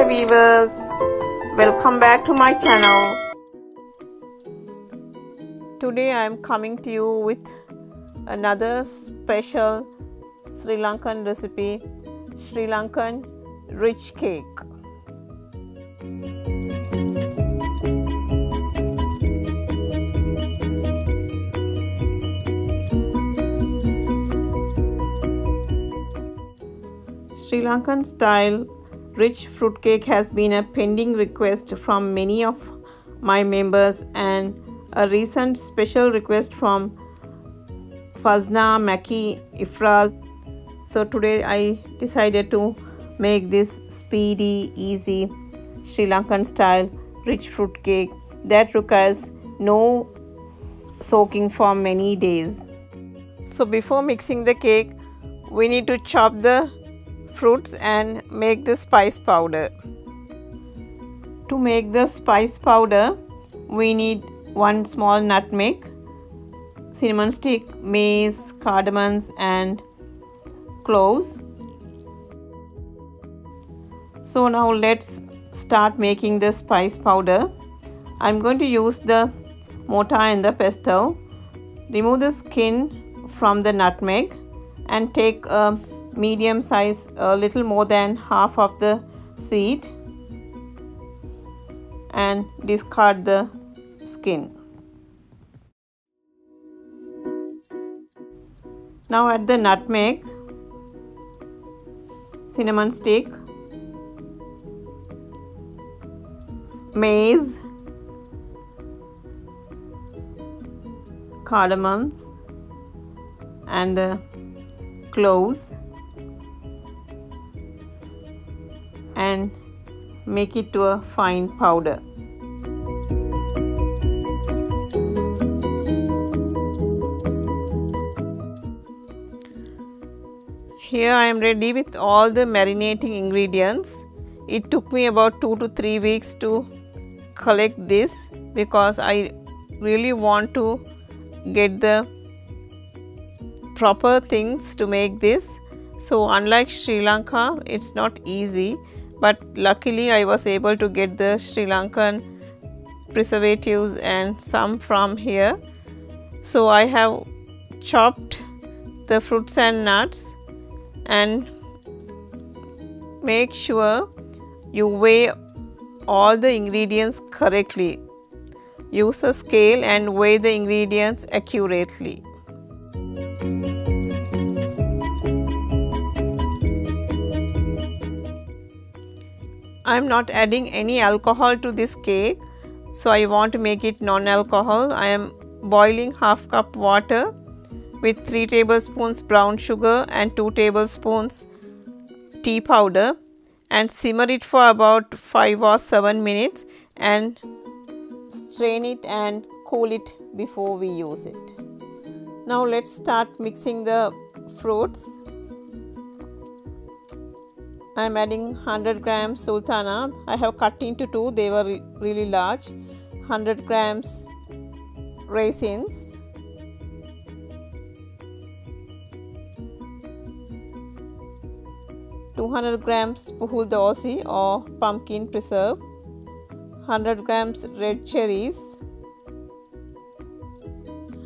Hi viewers, welcome back to my channel. Today I am coming to you with another special Sri Lankan recipe, Sri Lankan rich cake. Sri Lankan style rich fruitcake has been a pending request from many of my members and a recent special request from Fazna, Maki, Ifraz. So today I decided to make this speedy, easy Sri Lankan style rich fruitcake that requires no soaking for many days. So before mixing the cake, we need to chop the fruits and make the spice powder. To make the spice powder, we need 1 small nutmeg, cinnamon stick, mace, cardamoms and cloves. So now let's start making the spice powder. I'm going to use the mortar and the pestle. Remove the skin from the nutmeg and take a medium size, a little more than half of the seed, and discard the skin. Now add the nutmeg, cinnamon stick, mace, cardamoms and cloves, and make it to a fine powder. Here I am ready with all the marinating ingredients. It took me about 2 to 3 weeks to collect this because I really want to get the proper things to make this. So unlike Sri Lanka, it's not easy, but luckily I was able to get the Sri Lankan preservatives and some from here. So I have chopped the fruits and nuts, and make sure you weigh all the ingredients correctly. Use a scale and weigh the ingredients accurately. I am not adding any alcohol to this cake, so I want to make it non-alcohol. I am boiling half cup water with 3 tablespoons brown sugar and 2 tablespoons tea powder, and simmer it for about 5 or 7 minutes and strain it and cool it before we use it. Now let's start mixing the fruits. I am adding 100 grams sultana. I have cut into 2, they were really large. 100 grams raisins, 200 grams puhul dosi or pumpkin preserve, 100 grams red cherries,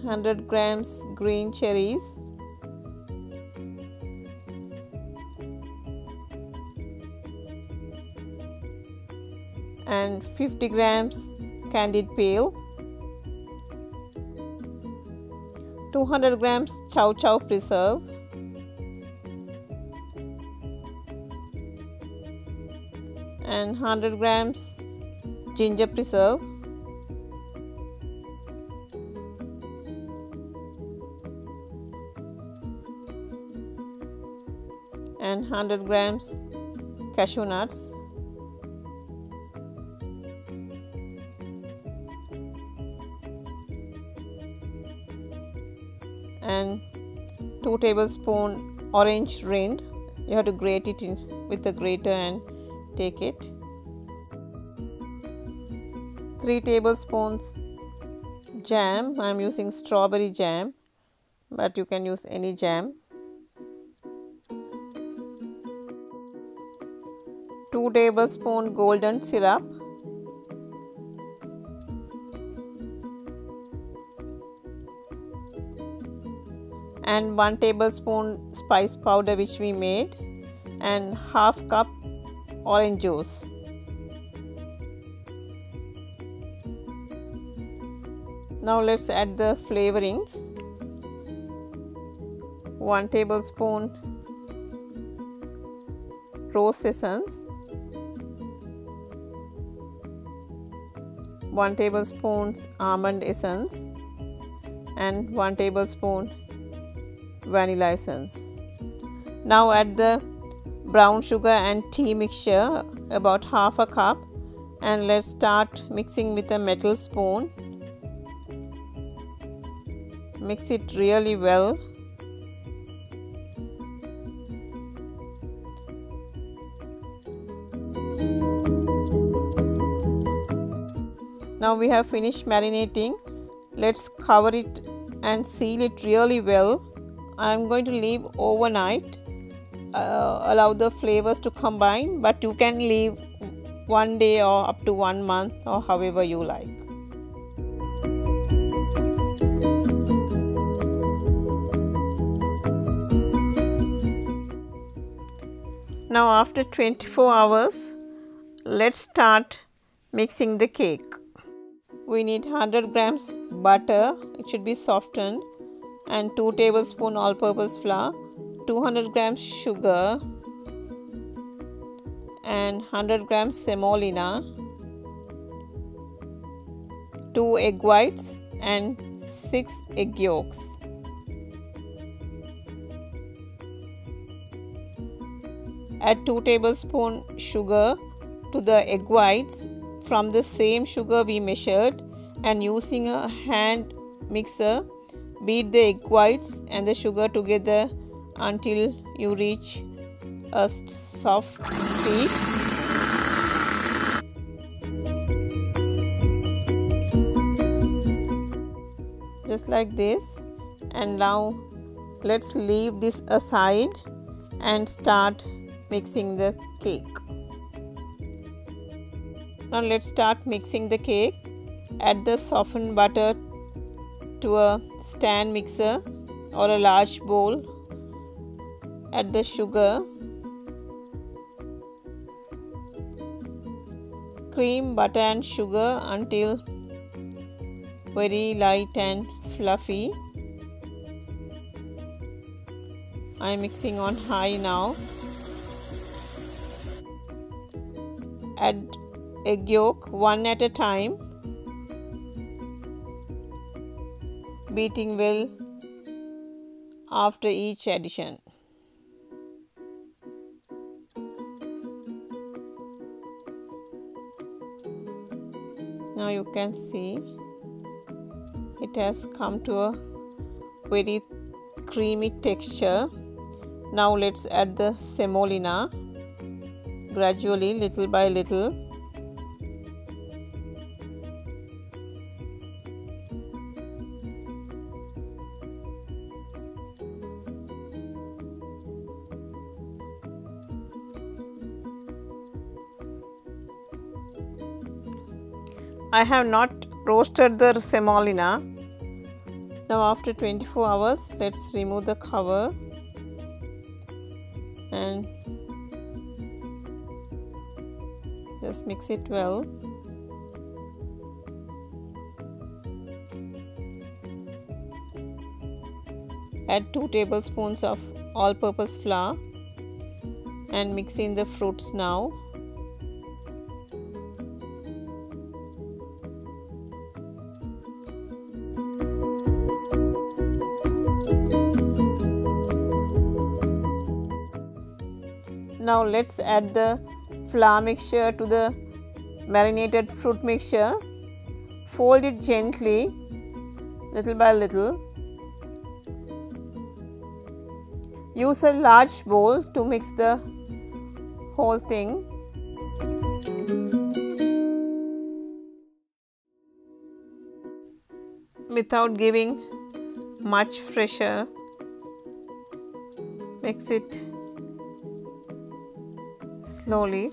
100 grams green cherries, and 50 grams candied peel, 200 grams chow preserve, and 100 grams ginger preserve, and 100 grams cashew nuts, and 2 tablespoons orange rind. You have to grate it in with the grater and take it. 3 tablespoons jam. I am using strawberry jam, but you can use any jam. 2 tablespoons golden syrup, and 1 tablespoon spice powder which we made, and half cup orange juice. Now let's add the flavorings. 1 tablespoon rose essence, 1 tablespoon almond essence, and 1 tablespoon vanilla essence. Now add the brown sugar and tea mixture, about half a cup, and let's start mixing with a metal spoon. Mix it really well. Now we have finished marinating. Let's cover it and seal it really well. I am going to leave overnight. Allow the flavors to combine, but you can leave 1 day or up to 1 month or however you like. Now after 24 hours, let's start mixing the cake. We need 100 grams butter, it should be softened, and 2 tablespoons all-purpose flour, 200 grams sugar, and 100 grams semolina, 2 egg whites and 6 egg yolks. Add 2 tablespoons sugar to the egg whites from the same sugar we measured, and using a hand mixer, beat the egg whites and the sugar together until you reach a soft peak. Just like this. And now let's leave this aside and start mixing the cake. Now let's start mixing the cake. Add the softened butter to a stand mixer or a large bowl. Add the sugar. Cream butter and sugar until very light and fluffy. I am mixing on high now. Add egg yolk one at a time, beating well after each addition. Now you can see it has come to a very creamy texture. Now let's add the semolina gradually, little by little. I have not roasted the semolina. Now after 24 hours, let's remove the cover and just mix it well. Add 2 tablespoons of all-purpose flour and mix in the fruits now. Now let's add the flour mixture to the marinated fruit mixture. Fold it gently, little by little. Use a large bowl to mix the whole thing. Without giving much pressure, mix it slowly.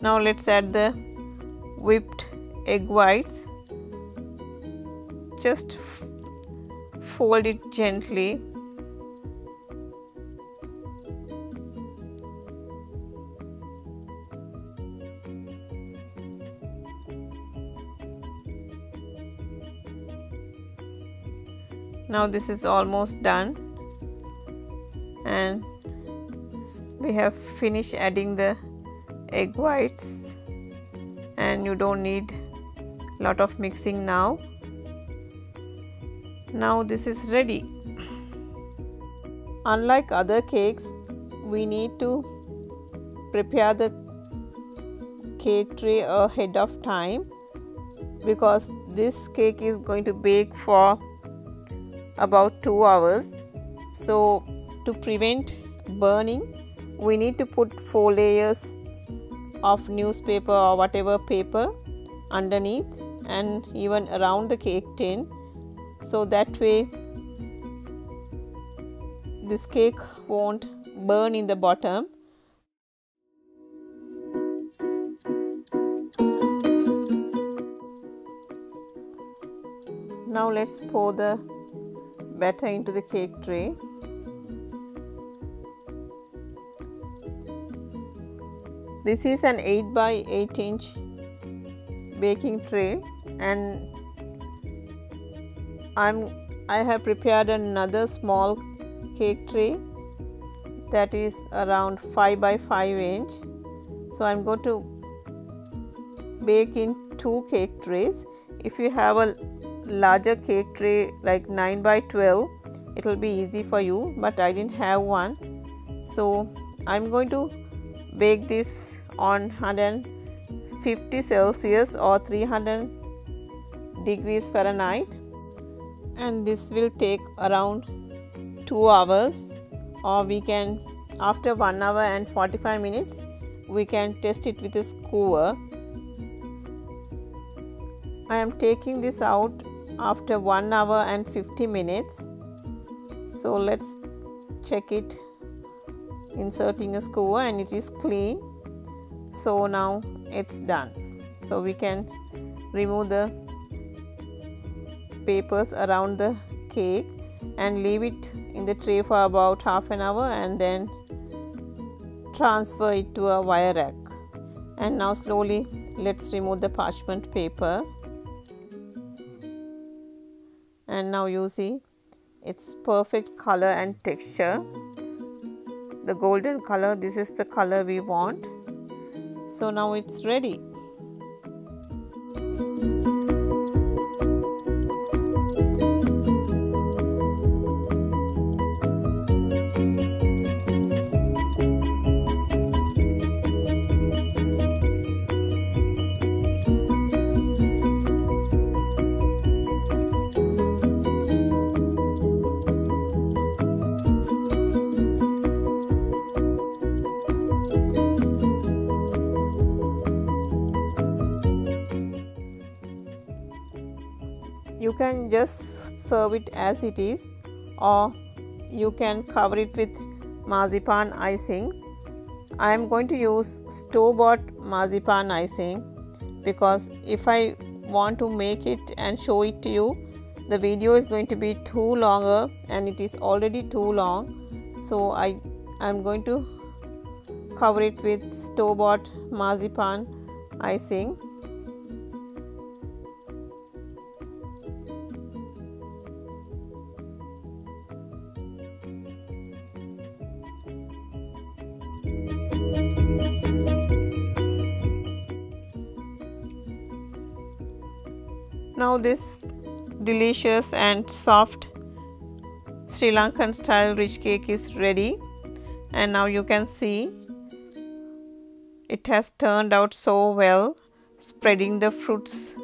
Now let's add the whipped egg whites. Just fold it gently. Now this is almost done, and we have finished adding the egg whites, and you don't need a lot of mixing now. Now this is ready. Unlike other cakes, we need to prepare the cake tray ahead of time, because this cake is going to bake for about 2 hours. So to prevent burning, we need to put 4 layers of newspaper or whatever paper underneath and even around the cake tin, so that way this cake won't burn in the bottom. Now let's pour the batter into the cake tray. This is an 8 by 8 inch baking tray, and I have prepared another small cake tray that is around 5 by 5 inch. So I'm going to bake in 2 cake trays. If you have a larger cake tray like 9 by 12, it will be easy for you, but I didn't have one. So I'm going to bake this on 150 Celsius or 300 degrees Fahrenheit, and this will take around 2 hours, or we can, after 1 hour and 45 minutes, we can test it with a skewer. I am taking this out after 1 hour and 50 minutes. So let's check it inserting a skewer, and it is clean. So now it's done. So we can remove the papers around the cake and leave it in the tray for about half an hour, and then transfer it to a wire rack. And now slowly let's remove the parchment paper, and now you see it's perfect color and texture. The golden color, this is the color we want. So now it's ready. You can just serve it as it is, or you can cover it with marzipan icing. I am going to use store-bought marzipan icing, because if I want to make it and show it to you, the video is going to be too longer, and it is already too long. So I am going to cover it with store-bought marzipan icing. Now this delicious and soft Sri Lankan style rich cake is ready, and now you can see it has turned out so well, spreading the fruits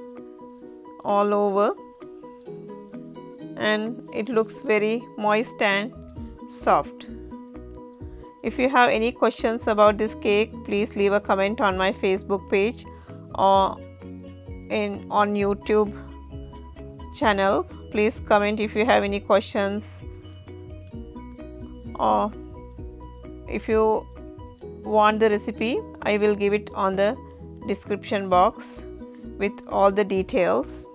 all over, and it looks very moist and soft. If you have any questions about this cake, please leave a comment on my Facebook page or on YouTube channel. Please comment if you have any questions, or if you want the recipe, I will give it on the description box with all the details.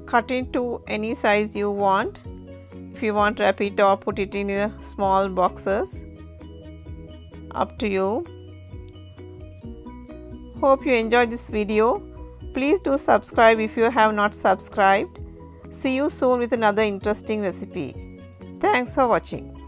Cut into any size you want. If you want, wrap it or put it in small boxes. Up to you. Hope you enjoyed this video. Please do subscribe if you have not subscribed. See you soon with another interesting recipe. Thanks for watching.